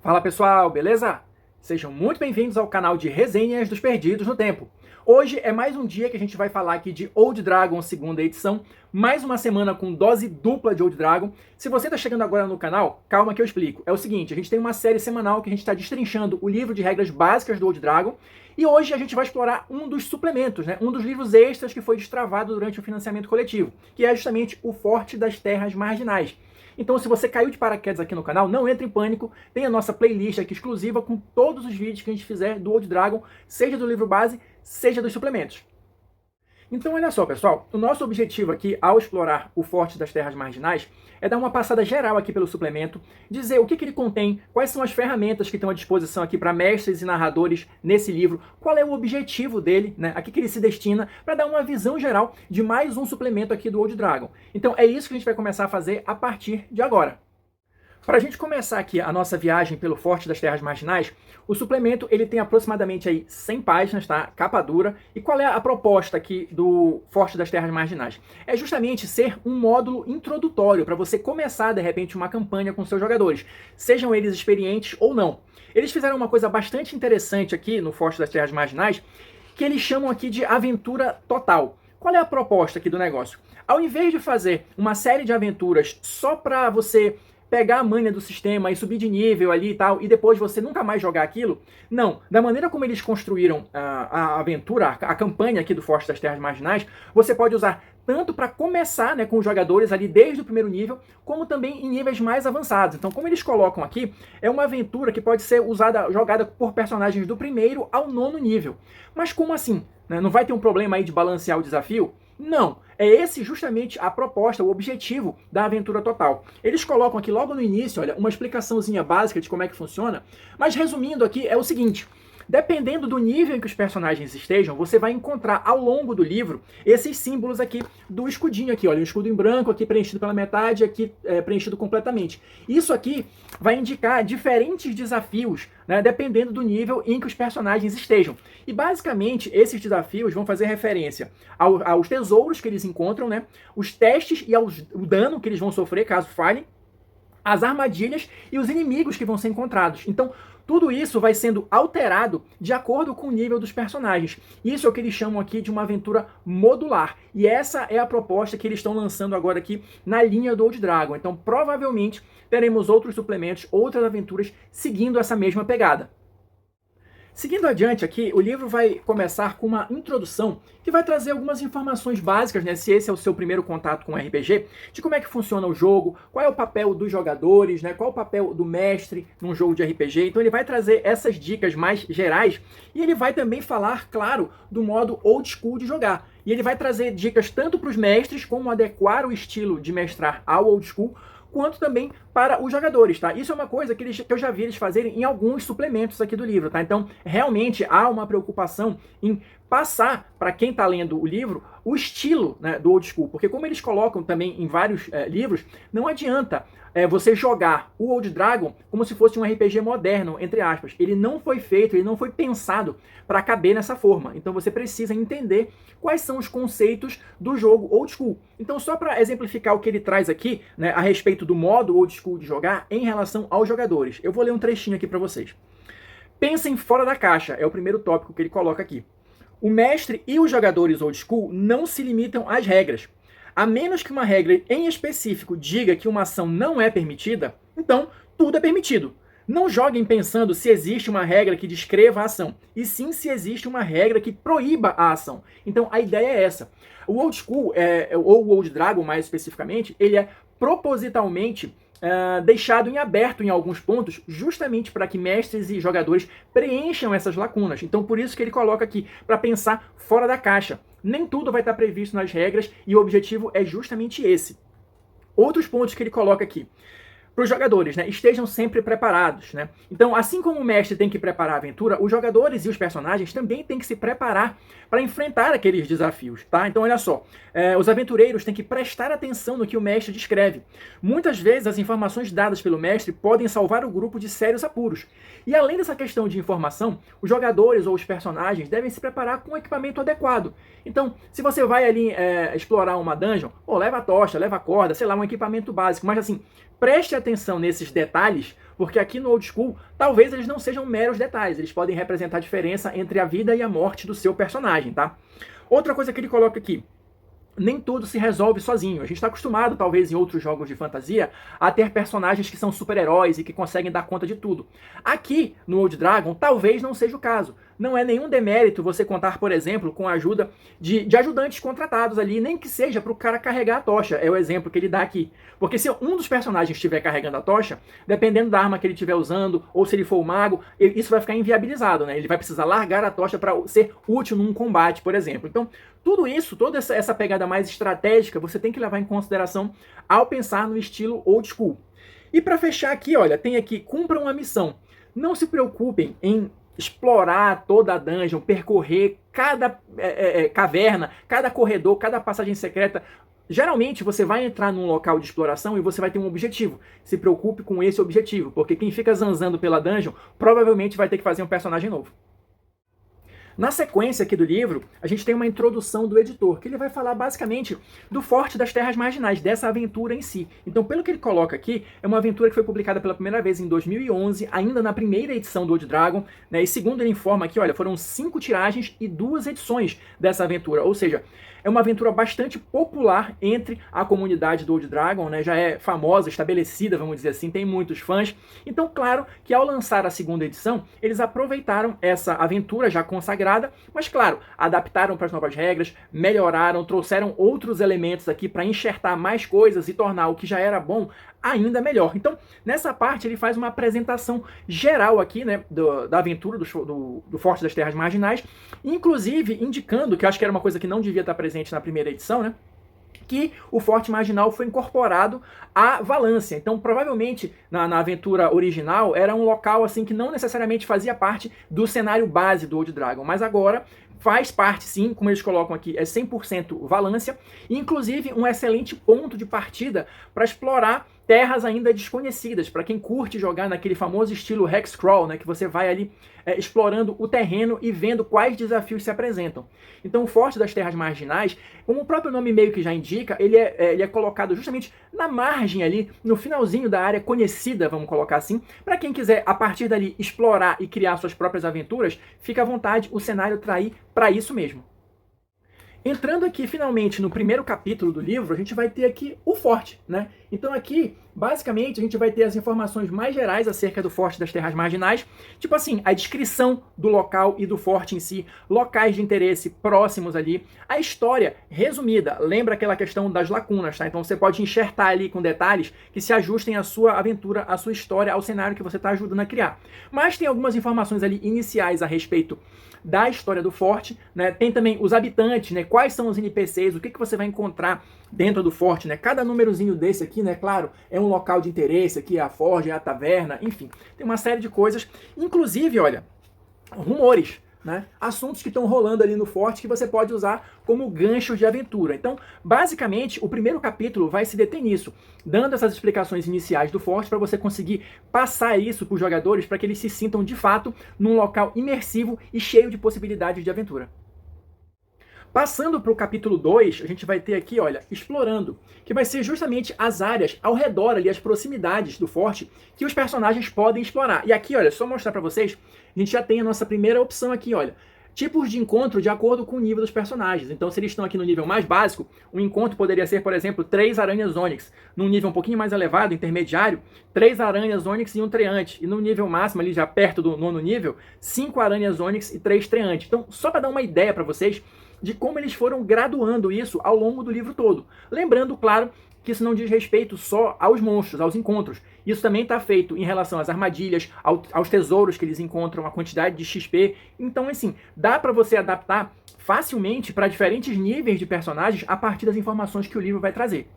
Fala pessoal, beleza? Sejam muito bem-vindos ao canal de Resenhas dos Perdidos no Tempo. Hoje é mais um dia que a gente vai falar aqui de Old Dragon, segunda edição, mais uma semana com dose dupla de Old Dragon. Se você está chegando agora no canal, calma que eu explico. É o seguinte, a gente tem uma série semanal que a gente está destrinchando o livro de regras básicas do Old Dragon, e hoje a gente vai explorar um dos suplementos, um dos livros extras que foi destravado durante o financiamento coletivo, que é justamente o Forte das Terras Marginais. Então, se você caiu de paraquedas aqui no canal, não entre em pânico, tem a nossa playlist aqui exclusiva com todos os vídeos que a gente fizer do Old Dragon, seja do livro base, seja dos suplementos. Então, olha só, pessoal, o nosso objetivo aqui, ao explorar o Forte das Terras Marginais, é dar uma passada geral aqui pelo suplemento, dizer o que ele contém, quais são as ferramentas que estão à disposição aqui para mestres e narradores nesse livro, qual é o objetivo dele, a que ele se destina, para dar uma visão geral de mais um suplemento aqui do Old Dragon. Então, é isso que a gente vai começar a fazer a partir de agora. Para a gente começar aqui a nossa viagem pelo Forte das Terras Marginais, o suplemento ele tem aproximadamente aí 100 páginas, tá? Capa dura. E qual é a proposta aqui do Forte das Terras Marginais? É justamente ser um módulo introdutório para você começar, de repente, uma campanha com seus jogadores, sejam eles experientes ou não. Eles fizeram uma coisa bastante interessante aqui no Forte das Terras Marginais, que eles chamam aqui de aventura total. Qual é a proposta aqui do negócio? Ao invés de fazer uma série de aventuras só para você pegar a manha do sistema e subir de nível ali e tal, e depois você nunca mais jogar aquilo. Não, da maneira como eles construíram a aventura, a campanha aqui do Forte das Terras Marginais, você pode usar tanto para começar com os jogadores ali desde o primeiro nível, como também em níveis mais avançados. Então, como eles colocam aqui, é uma aventura que pode ser jogada por personagens do primeiro ao 9º nível. Mas como assim? Não vai ter um problema aí de balancear o desafio? Não, é esse justamente a proposta, o objetivo da aventura total. Eles colocam aqui logo no início, olha, uma explicaçãozinha básica de como é que funciona, mas resumindo aqui é o seguinte: dependendo do nível em que os personagens estejam, você vai encontrar ao longo do livro esses símbolos aqui do escudinho aqui, olha, um escudo em branco aqui preenchido pela metade, aqui preenchido completamente. Isso aqui vai indicar diferentes desafios, dependendo do nível em que os personagens estejam. E basicamente esses desafios vão fazer referência aos tesouros que eles encontram, os testes e o dano que eles vão sofrer caso falhem, as armadilhas e os inimigos que vão ser encontrados. Então, tudo isso vai sendo alterado de acordo com o nível dos personagens. Isso é o que eles chamam aqui de uma aventura modular. E essa é a proposta que eles estão lançando agora aqui na linha do Old Dragon. Então, provavelmente, teremos outros suplementos, outras aventuras seguindo essa mesma pegada. Seguindo adiante aqui, o livro vai começar com uma introdução que vai trazer algumas informações básicas, se esse é o seu primeiro contato com o RPG, de como é que funciona o jogo, qual é o papel dos jogadores, qual é o papel do mestre num jogo de RPG. Então ele vai trazer essas dicas mais gerais e ele vai também falar, claro, do modo old school de jogar. E ele vai trazer dicas tanto para os mestres, como adequar o estilo de mestrar ao old school, quanto também para os jogadores, tá? Isso é uma coisa que eu já vi eles fazerem em alguns suplementos aqui do livro, tá? Então, realmente há uma preocupação em passar para quem está lendo o livro o estilo do old school, porque como eles colocam também em vários livros, não adianta você jogar o Old Dragon como se fosse um RPG moderno, entre aspas. Ele não foi feito, ele não foi pensado para caber nessa forma. Então você precisa entender quais são os conceitos do jogo Old School. Então, só para exemplificar o que ele traz aqui, a respeito do modo Old School de jogar em relação aos jogadores, eu vou ler um trechinho aqui para vocês. Pensem fora da caixa, é o primeiro tópico que ele coloca aqui. O mestre e os jogadores Old School não se limitam às regras. A menos que uma regra em específico diga que uma ação não é permitida, então tudo é permitido. Não joguem pensando se existe uma regra que descreva a ação, e sim se existe uma regra que proíba a ação. Então a ideia é essa. O Old School, ou o Old Dragon mais especificamente, ele é propositalmente deixado em aberto em alguns pontos, justamente para que mestres e jogadores preencham essas lacunas. Então por isso que ele coloca aqui, para pensar fora da caixa. Nem tudo vai estar previsto nas regras e o objetivo é justamente esse. Outros pontos que ele coloca aqui. Para os jogadores, estejam sempre preparados. Então, assim como o mestre tem que preparar a aventura, os jogadores e os personagens também têm que se preparar para enfrentar aqueles desafios, tá? Então, olha só, os aventureiros têm que prestar atenção no que o mestre descreve. Muitas vezes, as informações dadas pelo mestre podem salvar o grupo de sérios apuros. E além dessa questão de informação, os jogadores ou os personagens devem se preparar com o equipamento adequado. Então, se você vai ali explorar uma dungeon, leva a tocha, leva a corda, sei lá, um equipamento básico, mas assim, preste atenção atenção nesses detalhes, porque aqui no Old School, talvez eles não sejam meros detalhes, eles podem representar a diferença entre a vida e a morte do seu personagem, tá? Outra coisa que ele coloca aqui, nem tudo se resolve sozinho. A gente está acostumado, talvez, em outros jogos de fantasia, a ter personagens que são super-heróis e que conseguem dar conta de tudo. Aqui, no Old Dragon, talvez não seja o caso. Não é nenhum demérito você contar, por exemplo, com a ajuda de ajudantes contratados ali, nem que seja para o cara carregar a tocha. É o exemplo que ele dá aqui. Porque se um dos personagens estiver carregando a tocha, dependendo da arma que ele estiver usando, ou se ele for o mago, isso vai ficar inviabilizado, né? Ele vai precisar largar a tocha para ser útil num combate, por exemplo. Então, tudo isso, toda essa pegada mais estratégica, você tem que levar em consideração ao pensar no estilo Old School. E para fechar aqui, olha, tem aqui, cumpra uma missão. Não se preocupem em explorar toda a dungeon, percorrer cada caverna, cada corredor, cada passagem secreta. Geralmente você vai entrar num local de exploração e você vai ter um objetivo. Se preocupe com esse objetivo, porque quem fica zanzando pela dungeon provavelmente vai ter que fazer um personagem novo. Na sequência aqui do livro, a gente tem uma introdução do editor, que ele vai falar basicamente do Forte das Terras Marginais, dessa aventura em si. Então, pelo que ele coloca aqui, é uma aventura que foi publicada pela primeira vez em 2011, ainda na primeira edição do Old Dragon, né? E segundo ele informa aqui, olha, foram 5 tiragens e 2 edições dessa aventura, ou seja, é uma aventura bastante popular entre a comunidade do Old Dragon, né? Já é famosa, estabelecida, vamos dizer assim, tem muitos fãs. Então, claro que ao lançar a segunda edição, eles aproveitaram essa aventura já consagrada, mas claro, adaptaram para as novas regras, melhoraram, trouxeram outros elementos aqui para enxertar mais coisas e tornar o que já era bom ainda melhor. Então, nessa parte, ele faz uma apresentação geral aqui, né, da aventura do Forte das Terras Marginais, inclusive indicando, que eu acho que era uma coisa que não devia estar presente na primeira edição, né, que o Forte Marginal foi incorporado à Valância. Então, provavelmente, na aventura original, era um local assim que não necessariamente fazia parte do cenário base do Old Dragon, mas agora faz parte, sim, como eles colocam aqui, é 100% Valância, e inclusive um excelente ponto de partida para explorar terras ainda desconhecidas, para quem curte jogar naquele famoso estilo Hexcrawl, né, que você vai ali explorando o terreno e vendo quais desafios se apresentam. Então o Forte das Terras Marginais, como o próprio nome meio que já indica, ele é colocado justamente na margem ali, no finalzinho da área conhecida, vamos colocar assim, para quem quiser a partir dali explorar e criar suas próprias aventuras, fica à vontade, o cenário tá aí para isso mesmo. Entrando aqui finalmente no primeiro capítulo do livro, a gente vai ter aqui o forte, né? Então aqui, basicamente, a gente vai ter as informações mais gerais acerca do Forte das Terras Marginais, tipo assim, a descrição do local e do forte em si, locais de interesse próximos ali, a história resumida, lembra aquela questão das lacunas, tá? Então você pode enxertar ali com detalhes que se ajustem à sua aventura, à sua história, ao cenário que você está ajudando a criar. Mas tem algumas informações ali iniciais a respeito da história do forte, né? Tem também os habitantes, né? Quais são os NPCs, o que você vai encontrar dentro do forte, né? Cada númerozinho desse aqui, né? Claro, é um local de interesse, aqui é a forja, é a taverna, enfim. Tem uma série de coisas, inclusive, olha, rumores, né? Assuntos que estão rolando ali no forte que você pode usar como ganchos de aventura. Então, basicamente, o primeiro capítulo vai se deter nisso, dando essas explicações iniciais do forte para você conseguir passar isso para os jogadores para que eles se sintam de fato num local imersivo e cheio de possibilidades de aventura. Passando para o capítulo 2, a gente vai ter aqui, olha, explorando, que vai ser justamente as áreas ao redor ali, as proximidades do forte que os personagens podem explorar. E aqui, olha, só mostrar para vocês, a gente já tem a nossa primeira opção aqui, olha, tipos de encontro de acordo com o nível dos personagens. Então, se eles estão aqui no nível mais básico, um encontro poderia ser, por exemplo, 3 aranhas Onyx. Num nível um pouquinho mais elevado, intermediário, 3 aranhas Onyx e um treante. E no nível máximo, ali já perto do 9º nível, 5 aranhas Onyx e 3 treantes. Então, só para dar uma ideia para vocês de como eles foram graduando isso ao longo do livro todo. Lembrando, claro, que isso não diz respeito só aos monstros, aos encontros. Isso também está feito em relação às armadilhas, aos tesouros que eles encontram, a quantidade de XP. Então, assim, dá para você adaptar facilmente para diferentes níveis de personagens a partir das informações que o livro vai trazer.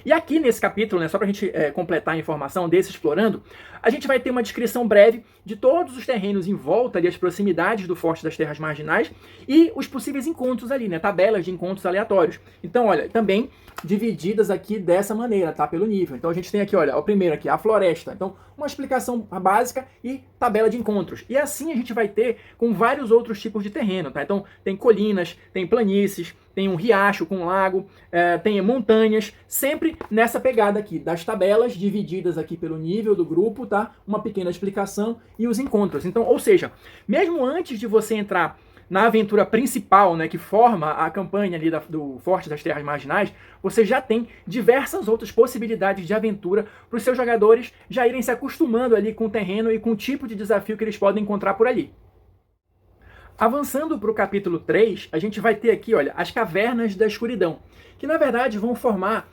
E aqui nesse capítulo, né, só para a gente completar a informação desse explorando, a gente vai ter uma descrição breve de todos os terrenos em volta ali, as proximidades do Forte das Terras Marginais e os possíveis encontros ali, né, tabelas de encontros aleatórios. Então, olha, também divididas aqui dessa maneira, tá, pelo nível. Então a gente tem aqui, olha, o primeiro aqui, a floresta. Então, uma explicação básica e tabela de encontros. E assim a gente vai ter com vários outros tipos de terreno, tá? Então tem colinas, tem planícies, tem um riacho com um lago, tem montanhas, sempre nessa pegada aqui, das tabelas divididas aqui pelo nível do grupo, tá? Uma pequena explicação e os encontros. Então, ou seja, mesmo antes de você entrar na aventura principal, né, que forma a campanha ali do Forte das Terras Marginais, você já tem diversas outras possibilidades de aventura para os seus jogadores já irem se acostumando ali com o terreno e com o tipo de desafio que eles podem encontrar por ali. Avançando para o capítulo 3, a gente vai ter aqui, olha, as Cavernas da Escuridão, que na verdade vão formar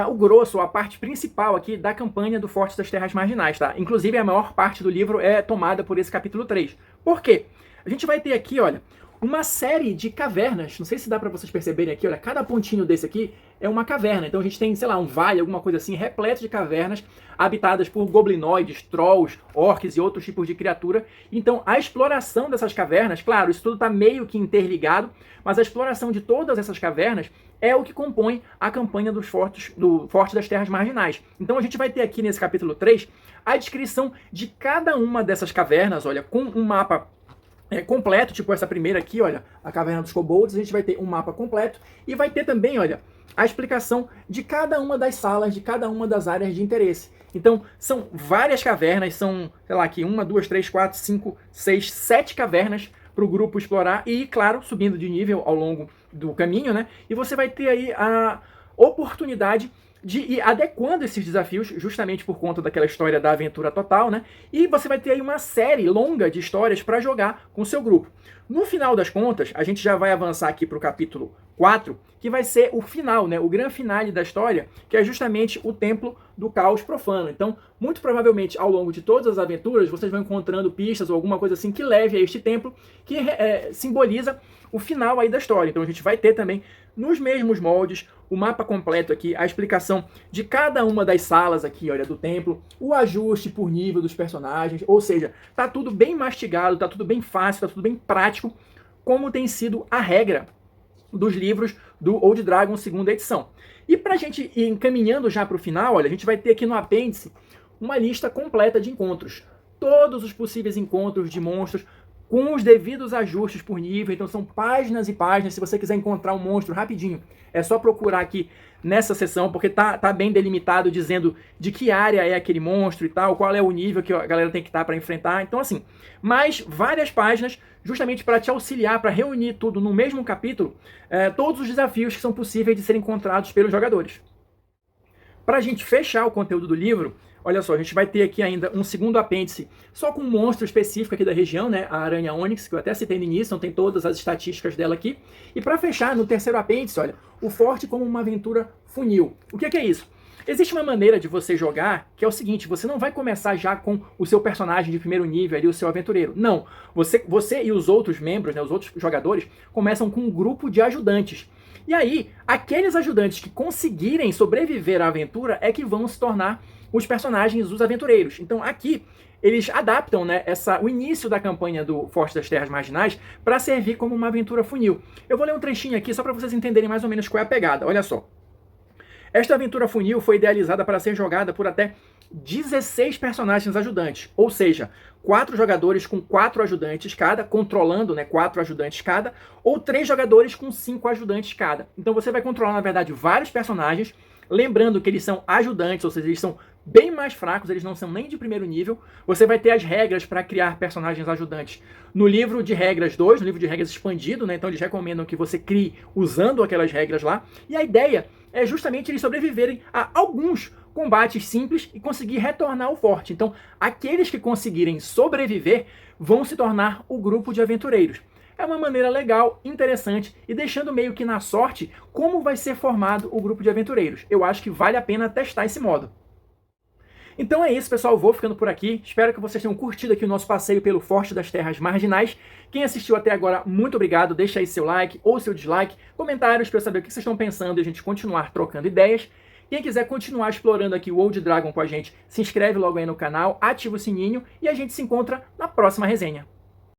o grosso, a parte principal aqui da campanha do Forte das Terras Marginais, tá? Inclusive a maior parte do livro é tomada por esse capítulo 3. Por quê? A gente vai ter aqui, olha, uma série de cavernas, não sei se dá para vocês perceberem aqui, olha, cada pontinho desse aqui é uma caverna, então a gente tem, sei lá, um vale, alguma coisa assim, repleto de cavernas habitadas por goblinoides, trolls, orcs e outros tipos de criatura. Então a exploração dessas cavernas, claro, isso tudo está meio que interligado, mas a exploração de todas essas cavernas é o que compõe a campanha do Forte das Terras Marginais. Então a gente vai ter aqui nesse capítulo 3 a descrição de cada uma dessas cavernas, olha, com um mapa completo, tipo essa primeira aqui, olha, a Caverna dos Kobolds, a gente vai ter um mapa completo e vai ter também, olha, a explicação de cada uma das salas, de cada uma das áreas de interesse. Então, são várias cavernas, são, sei lá, aqui, 1, 2, 3, 4, 5, 6, 7 cavernas para o grupo explorar e, claro, subindo de nível ao longo do caminho, né? E você vai ter aí a oportunidade de ir adequando esses desafios, justamente por conta daquela história da aventura total, né? E você vai ter aí uma série longa de histórias para jogar com o seu grupo. No final das contas, a gente já vai avançar aqui para o capítulo 4, que vai ser o final, né? O grande finale da história, que é justamente o Templo do Caos Profano. Então, muito provavelmente, ao longo de todas as aventuras, vocês vão encontrando pistas ou alguma coisa assim que leve a este templo, que simboliza o final aí da história. Então, a gente vai ter também, nos mesmos moldes, o mapa completo aqui, a explicação de cada uma das salas aqui, olha, do templo, o ajuste por nível dos personagens, ou seja, tá tudo bem mastigado, tá tudo bem fácil, tá tudo bem prático, como tem sido a regra dos livros do Old Dragon 2ª edição. E pra gente ir encaminhando já para o final, olha, a gente vai ter aqui no apêndice uma lista completa de encontros. Todos os possíveis encontros de monstros, com os devidos ajustes por nível, então são páginas e páginas. Se você quiser encontrar um monstro rapidinho, é só procurar aqui nessa seção, porque tá bem delimitado, dizendo de que área é aquele monstro e tal, qual é o nível que a galera tem que estar para enfrentar. Então assim, mais várias páginas, justamente para te auxiliar, para reunir tudo no mesmo capítulo, todos os desafios que são possíveis de serem encontrados pelos jogadores. Para a gente fechar o conteúdo do livro, olha só, a gente vai ter aqui ainda um segundo apêndice só com um monstro específico aqui da região, né? A Aranha Onyx, que eu até citei no início, então tem todas as estatísticas dela aqui. E para fechar, no terceiro apêndice, olha, o Forte como uma aventura funil. O que é isso? Existe uma maneira de você jogar que é o seguinte, você não vai começar já com o seu personagem de primeiro nível ali, o seu aventureiro. Não, você e os outros membros, né, os outros jogadores, começam com um grupo de ajudantes. E aí, aqueles ajudantes que conseguirem sobreviver à aventura é que vão se tornar os personagens dos aventureiros. Então aqui eles adaptam, né, o início da campanha do Forte das Terras Marginais para servir como uma aventura funil. Eu vou ler um trechinho aqui só para vocês entenderem mais ou menos qual é a pegada. Olha só. Esta aventura funil foi idealizada para ser jogada por até 16 personagens ajudantes, ou seja, 4 jogadores com 4 ajudantes cada, controlando, né, 4 ajudantes cada, ou 3 jogadores com 5 ajudantes cada. Então você vai controlar, na verdade, vários personagens, lembrando que eles são ajudantes, ou seja, eles são bem mais fracos, eles não são nem de primeiro nível. Você vai ter as regras para criar personagens ajudantes no livro de regras 2, no livro de regras expandido, né? Então eles recomendam que você crie usando aquelas regras lá. E a ideia é justamente eles sobreviverem a alguns combates simples e conseguir retornar ao forte. Então, aqueles que conseguirem sobreviver vão se tornar o grupo de aventureiros. É uma maneira legal, interessante e deixando meio que na sorte como vai ser formado o grupo de aventureiros. Eu acho que vale a pena testar esse modo. Então é isso, pessoal. Eu vou ficando por aqui. Espero que vocês tenham curtido aqui o nosso passeio pelo Forte das Terras Marginais. Quem assistiu até agora, muito obrigado. Deixa aí seu like ou seu dislike, comentários para eu saber o que vocês estão pensando e a gente continuar trocando ideias. Quem quiser continuar explorando aqui o Old Dragon com a gente, se inscreve logo aí no canal, ativa o sininho e a gente se encontra na próxima resenha.